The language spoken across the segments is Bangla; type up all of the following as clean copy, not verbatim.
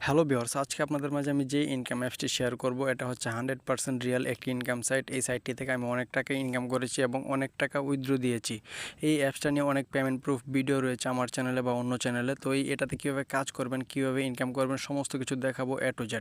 হ্যালো ভিউয়ার্স, আজকে আপনাদের মাঝে আমি যে ইনকাম অ্যাপসটি শেয়ার করব এটা হচ্ছে 100% রিয়েল একটি ইনকাম সাইট। এই সাইটটি থেকে আমি অনেক টাকা ইনকাম করেছি এবং অনেক টাকা উইথড্র দিয়েছি। এই অ্যাপসটা নিয়ে অনেক পেমেন্ট প্রুফ ভিডিও রয়েছে আমার চ্যানেলে বা অন্য চ্যানেলে। তো এটাতে কীভাবে কাজ করবেন, কীভাবে ইনকাম করবেন সমস্ত কিছু দেখাবো A to Z।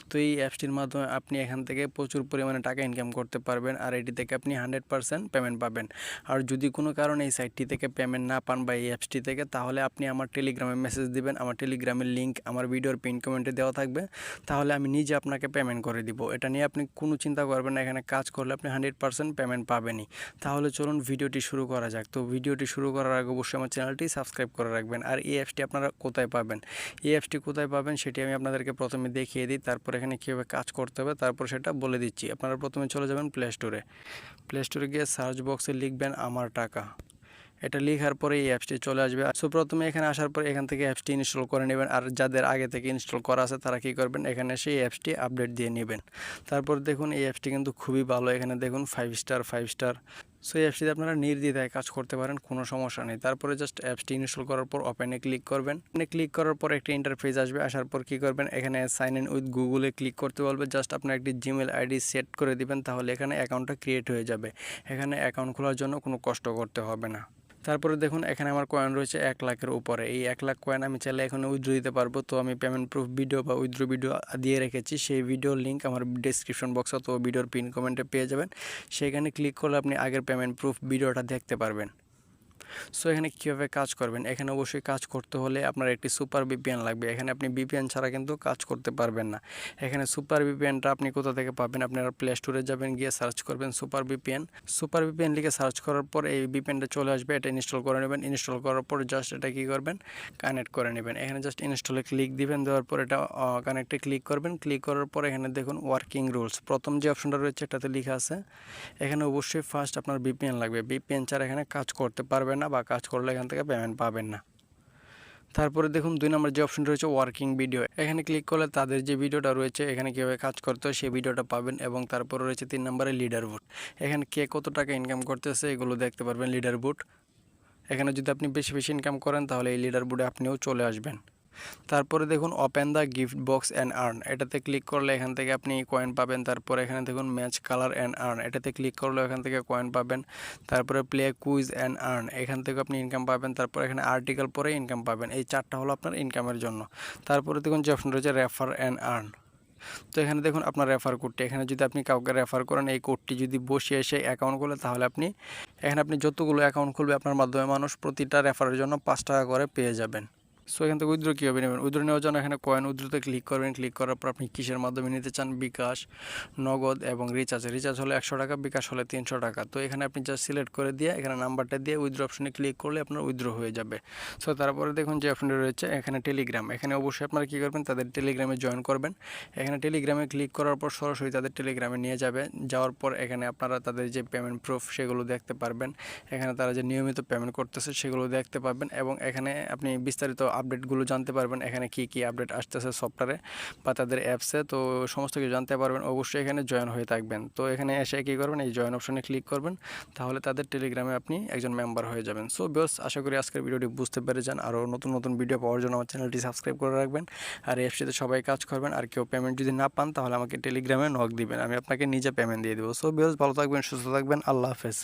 তো এই অ্যাপসটির মাধ্যমে আপনি এখান থেকে প্রচুর পরিমাণে টাকা ইনকাম করতে পারবেন আর এটি থেকে আপনি 100% পেমেন্ট পাবেন। আর যদি কোনো কারণে এই সাইটটি থেকে পেমেন্ট না পান বা এই অ্যাপসটি থেকে, তাহলে আপনি আমার টেলিগ্রামে মেসেজ দিবেন। আমার টেলিগ্রামের লিঙ্ক আমার ভিডিওর পিন কমেন্টে দেওয়া থাকবে, তাহলে আমি নিজে আপনাকে পেমেন্ট করে দিব। এটা নিয়ে আপনি কোনো চিন্তা করবেন না, এখানে কাজ করলে আপনি 100% পেমেন্ট পাবেনই। তাহলে চলুন ভিডিওটি শুরু করা যাক। তো ভিডিওটি শুরু করার আগে অবশ্যই আমার চ্যানেলটি সাবস্ক্রাইব করে রাখবেন। আর এই অ্যাপসটি আপনারা কোথায় পাবেন, এই অ্যাপসটি কোথায় পাবেন সেটি আমি আপনাদেরকে প্রথমে দেখিয়ে দিই, তারপর এখানে কীভাবে কাজ করতে হবে তারপর সেটা বলে দিচ্ছি। আপনারা প্রথমে চলে যাবেন প্লে স্টোরে গিয়ে সার্চ বক্সে লিখবেন আমার টাকা। এটা লেখার পরে এই অ্যাপসটি চলে আসবে। সো প্রথমে এখানে আসার পরে এখান থেকে অ্যাপসটি ইনস্টল করে নেবেন। আর যাদের আগে থেকে ইনস্টল করা আছে তারা কী করবেন, এখানে সেই অ্যাপসটি আপডেট দিয়ে নেবেন। তারপর দেখুন এই অ্যাপসটি কিন্তু খুবই ভালো, এখানে দেখুন 5 স্টার 5 স্টার। সো এই অ্যাপসটিতে আপনারা নির্দ্বিধায় কাজ করতে পারেন, কোনো সমস্যা নেই। তারপরে জাস্ট অ্যাপসটি ইনস্টল করার পর ওপেনে ক্লিক করবেন। ক্লিক করার পর একটা ইন্টারফেস আসবে, আসার পর কী করবেন, এখানে সাইন ইন উইথ গুগলে ক্লিক করতে বলবে। জাস্ট আপনার একটি জিমেল আইডি সেট করে দিবেন, তাহলে এখানে অ্যাকাউন্টটা ক্রিয়েট হয়ে যাবে। এখানে অ্যাকাউন্ট খোলার জন্য কোনো কষ্ট করতে হবে না। তারপরে দেখুন এখানে আমার কয়েন রয়েছে 1 লাখের উপরে। এই 1 লাখ কয়েন আমি চাইলে এখানে উইথড্র দিতে পারবো। তো আমি পেমেন্ট প্রুফ ভিডিও বা উইথড্র ভিডিও দিয়ে রেখেছি, সেই ভিডিওর লিঙ্ক আমার ডেসক্রিপশন বক্স অথবা ভিডিওর পিন কমেন্টে পেয়ে যাবেন। সেখানে ক্লিক করলে আপনি আগের পেমেন্ট প্রুফ ভিডিওটা দেখতে পারবেন। সো এখানে কীভাবে কাজ করবেন, এখানে অবশ্যই কাজ করতে হলে আপনার একটি সুপার ভিপিএন লাগবে। এখানে আপনি ভিপিএন ছাড়া কিন্তু কাজ করতে পারবেন না। এখানে সুপার ভিপিএনটা আপনি কোথা থেকে পাবেন, আপনারা প্লে স্টোরে যাবেন, গিয়ে সার্চ করবেন সুপার ভিপিএন লিখে সার্চ করার পর এই ভিপিএনটা চলে আসবে। এটা ইনস্টল করে নেবেন। ইনস্টল করার পর জাস্ট এটা কী করবেন, কানেক্ট করে নেবেন। এখানে জাস্ট ইনস্টলে ক্লিক দিবেন, দেওয়ার পর এটা কানেক্টে ক্লিক করবেন। ক্লিক করার পর এখানে দেখুন ওয়ার্কিং রুলস, প্রথম যে অপশনটা রয়েছে এটাতে লেখা আছে। এখানে অবশ্যই ফার্স্ট আপনার ভিপিএন লাগবে। ভিপিএন ছাড়া এখানে কাজ করতে পারবেন না বা কাজ করলে এখান থেকে পেমেন্ট পাবেন না। তারপরে দেখুন 2 নম্বর যে অপশন রয়েছে ওয়ার্কিং ভিডিও, এখানে ক্লিক করলে তাদের যে ভিডিওটা রয়েছে এখানে কীভাবে কাজ করতে হয় সেই ভিডিওটা পাবেন। এবং তারপরে রয়েছে 3 নম্বরে লিডার বোর্ড, এখানে কে কত টাকা ইনকাম করতেছে এগুলো দেখতে পারবেন লিডার বোর্ড। এখানে যদি আপনি বেশি বেশি ইনকাম করেন তাহলে এই লিডার বোর্ডে আপনিও চলে আসবেন। তারপরে দেখুন open the gift box and earn, এটাতে ক্লিক করলে এখান থেকে আপনি কয়েন পাবেন। তারপরে এখানে দেখুন ম্যাচ কালার অ্যান্ড আর্ন, এটাতে ক্লিক করলে এখান থেকে কয়েন পাবেন। তারপরে প্লে কুইজ অ্যান্ড আর্ন, এখান থেকে আপনি ইনকাম পাবেন। তারপরে এখানে আর্টিকেল পরে ইনকাম পাবেন। এই 4টা হলো আপনার ইনকামের জন্য। তারপরে দেখুন যে অপশন রয়েছে রেফার অ্যান্ড আর্ন। তো এখানে দেখুন আপনার রেফার কোডটি, এখানে যদি আপনি কাউকে রেফার করেন এই কোডটি যদি বসিয়ে এসে অ্যাকাউন্ট খুলে, তাহলে এখানে আপনি যতগুলো অ্যাকাউন্ট খুলবে আপনার মাধ্যমে মানুষ প্রতিটা রেফারের জন্য 5 টাকা করে পেয়ে যাবেন। সো এখান থেকে উইথড্র কীভাবে নেবেন, উইথড্র নেওয়ার জন্য এখানে কয়েন উইথড্রতে ক্লিক করবেন। ক্লিক করার পর আপনি কিসের মাধ্যমে নিতে চান, বিকাশ, নগদ এবং রিচার্জ হলে 100 টাকা, বিকাশ হলে 300 টাকা। তো এখানে আপনি জাস্ট সিলেক্ট করে দিয়ে এখানে নাম্বারটা দিয়ে উইথড্র অপশনে ক্লিক করলে আপনার উইথড্র হয়ে যাবে। সো তারপরে দেখুন যে অপশনটি রয়েছে এখানে টেলিগ্রাম, এখানে অবশ্যই আপনারা কী করবেন, তাদের টেলিগ্রামে জয়েন করবেন। এখানে টেলিগ্রামে ক্লিক করার পর সরাসরি তাদের টেলিগ্রামে নিয়ে যাবে। যাওয়ার পর এখানে আপনারা তাদের যে পেমেন্ট প্রুফ সেগুলো দেখতে পারবেন। এখানে তারা যে নিয়মিত পেমেন্ট করতেছে সেগুলো দেখতে পাবেন এবং এখানে আপনি বিস্তারিত আপডেটগুলো জানতে পারবেন। এখানে কি আপডেট আসতেছে সফটওয়্যারে বা তাদের অ্যাপসে, তো সমস্ত কিছু জানতে পারবেন। অবশ্যই এখানে জয়েন হয়ে থাকবেন। তো এখানে এসে কী করবেন, এই জয়েন অপশনে ক্লিক করবেন, তাহলে তাদের টেলিগ্রামে আপনি একজন মেম্বার হয়ে যাবেন। সো ভিউয়ার্স, আশা করি আজকের ভিডিওটি বুঝতে পেরে যান। আরও নতুন নতুন ভিডিও পাওয়ার জন্য আমার চ্যানেলটি সাবস্ক্রাইব করে রাখবেন। আর এই অ্যাপসটিতে সবাই কাজ করবেন। আর কেউ পেমেন্ট যদি না পান তাহলে আমাকে টেলিগ্রামে নক দিবেন, আমি আপনাকে নিজে পেমেন্ট দিয়ে দেবো। সো ভিউয়ার্স, ভালো থাকবেন, সুস্থ থাকবেন, আল্লাহ হাফেজ।